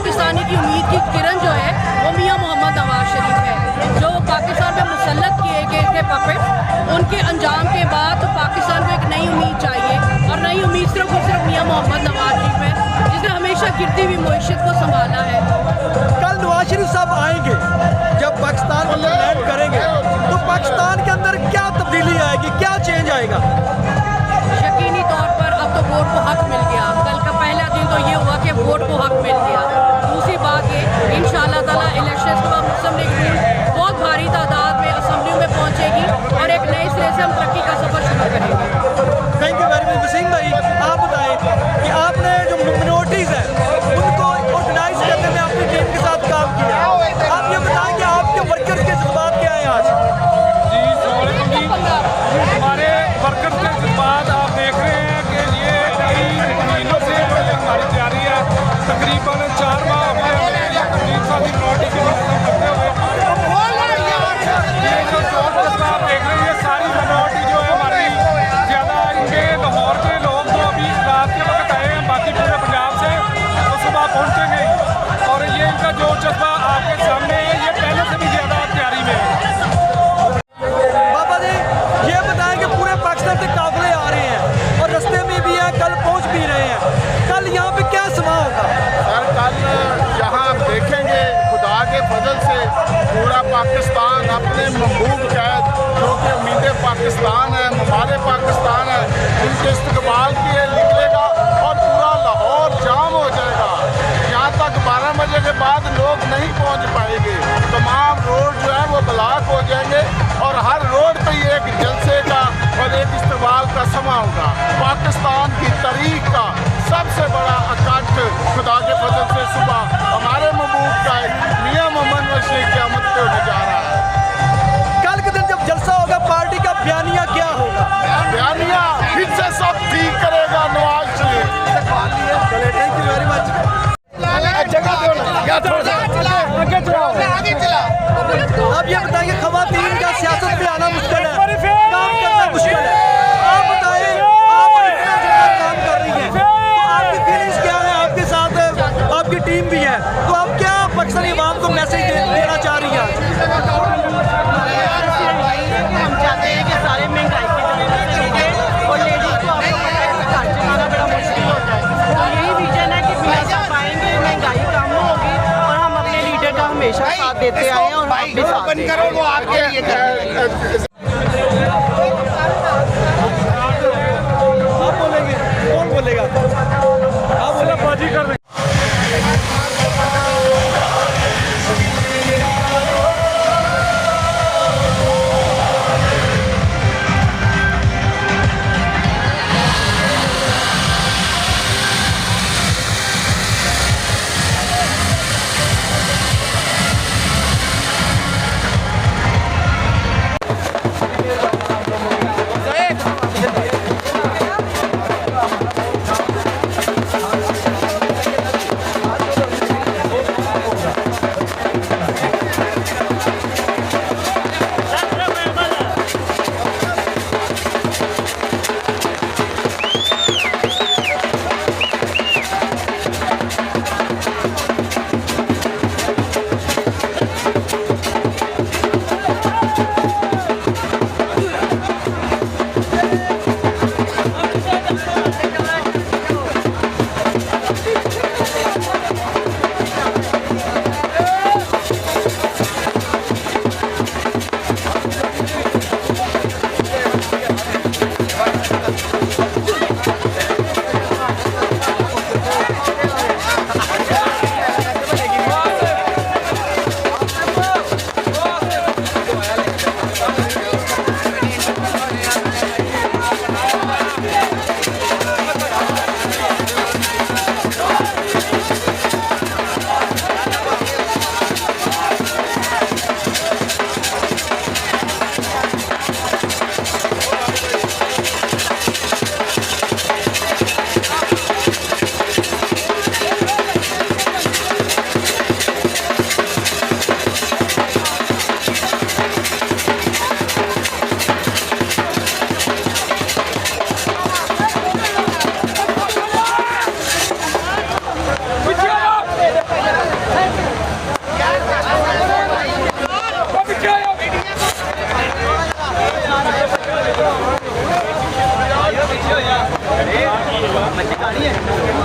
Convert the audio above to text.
पाकिस्तानी की उम्मीद की किरण जो है वो मियां मोहम्मद नवाज शरीफ है, जो पाकिस्तान में मुसल्लत किए गए थे पपेट। उनके अंजाम के बाद तो पाकिस्तान को एक नई उम्मीद चाहिए, और नई उम्मीद सिर्फ और सिर्फ मियां मोहम्मद नवाज शरीफ है, जिसने हमेशा गिरती हुई मईशत को संभाला है। कल नवाज शरीफ साहब आएंगे, जब पाकिस्तान में लैंड करेंगे तो पाकिस्तान के अंदर क्या तब्दीली आएगी, क्या चेंज आएगा? यकीनी तौर पर अब तो वोट को हक मिल गया। कल का पहला दिन तो ये हुआ कि वोट को हक मिल गया। दूसरी बात ये, इंशाअल्लाह ताला इलेक्शन के बाद मुस्लिम लीग नून बहुत भारी तादाद में असम्बलियों में पहुंचेगी और एक नए सिरे से हम तरक्की का सफर शुरू करेंगे। Thank you very much. Wasim भाई, आप बताएं कि आपने जो मिनोरिटीज़ हैं उनको ऑर्गेनाइज करने में अपनी टीम के साथ काम किया। आप ये बताएं कि आपके वर्कर्स के जज्बात क्या हैं आज? हमारे वर्कर्स के जज्बात आप देख रहे हैं कि ये कई महीनों से हमारी तैयारी है। तकरीबन 4 माह हमें 3 साल की मिनोरिटी की मदद करते हुए ये जो जोर जज्बा आप देख रहे हैं, ये सारी मिनोरिटी जो है हमारी ज़्यादा इनके लाहौर के लोग तो अभी रात के वक्त आए हैं, बाकी पूरे पंजाब से तो सुबह पहुँचेंगे ही। और ये इनका जोर जज्बा आपके सामने है, ये पहले से भी ज़्यादा तैयारी में है। बाबा जी, ये बताएं कि पूरे पाकिस्तान से काफिले आ रहे हैं और रास्ते में भी हैं, कल पहुंच भी रहे हैं। कल यहाँ पे क्या समा होगा? सर, कल यहाँ देखेंगे खुदा के फजल से पूरा पाकिस्तान अपने महबूब कैद जो कि उम्मीद पाकिस्तान है, हमारे पाकिस्तान है, उनके इस्तकबाल के लिए निकलेगा और पूरा लाहौर जाम हो जाएगा। यहाँ तक 12 बजे के बाद लोग नहीं पहुँच पाएंगे। तमाम रोड जो है वो ब्लॉक हो जाएंगे और हर रोड पे एक जलसे का और एक इस्तकबाल का समा होगा। पाकिस्तान की तारीख का सबसे बड़ा इकट्ठ खुदा के फजल से सुबह हमारे महबूब का मियां मोहम्मद नवाज शरीफ की आमद पे होने जा रहा है। कल के दिन जब जलसा होगा, पार्टी का बयानिया क्या होगा? बयानिया फिर से सब ठीक करेगा नवाज शरीफ। चले, थैंक यू वेरी मच। आप ये बताएंगे खवातीन का सियासत में आना मुश्किल है, काम करना मुश्किल है। आप बताएं, आप इतना ज़्यादा काम कर रही हैं, तो आपकी फीलिंग्स क्या है? आपके साथ आपकी टीम भी है, तो आप क्या पाकिस्तानी अवाम को मैसेज देना चाह रही हैं? दिखानी है।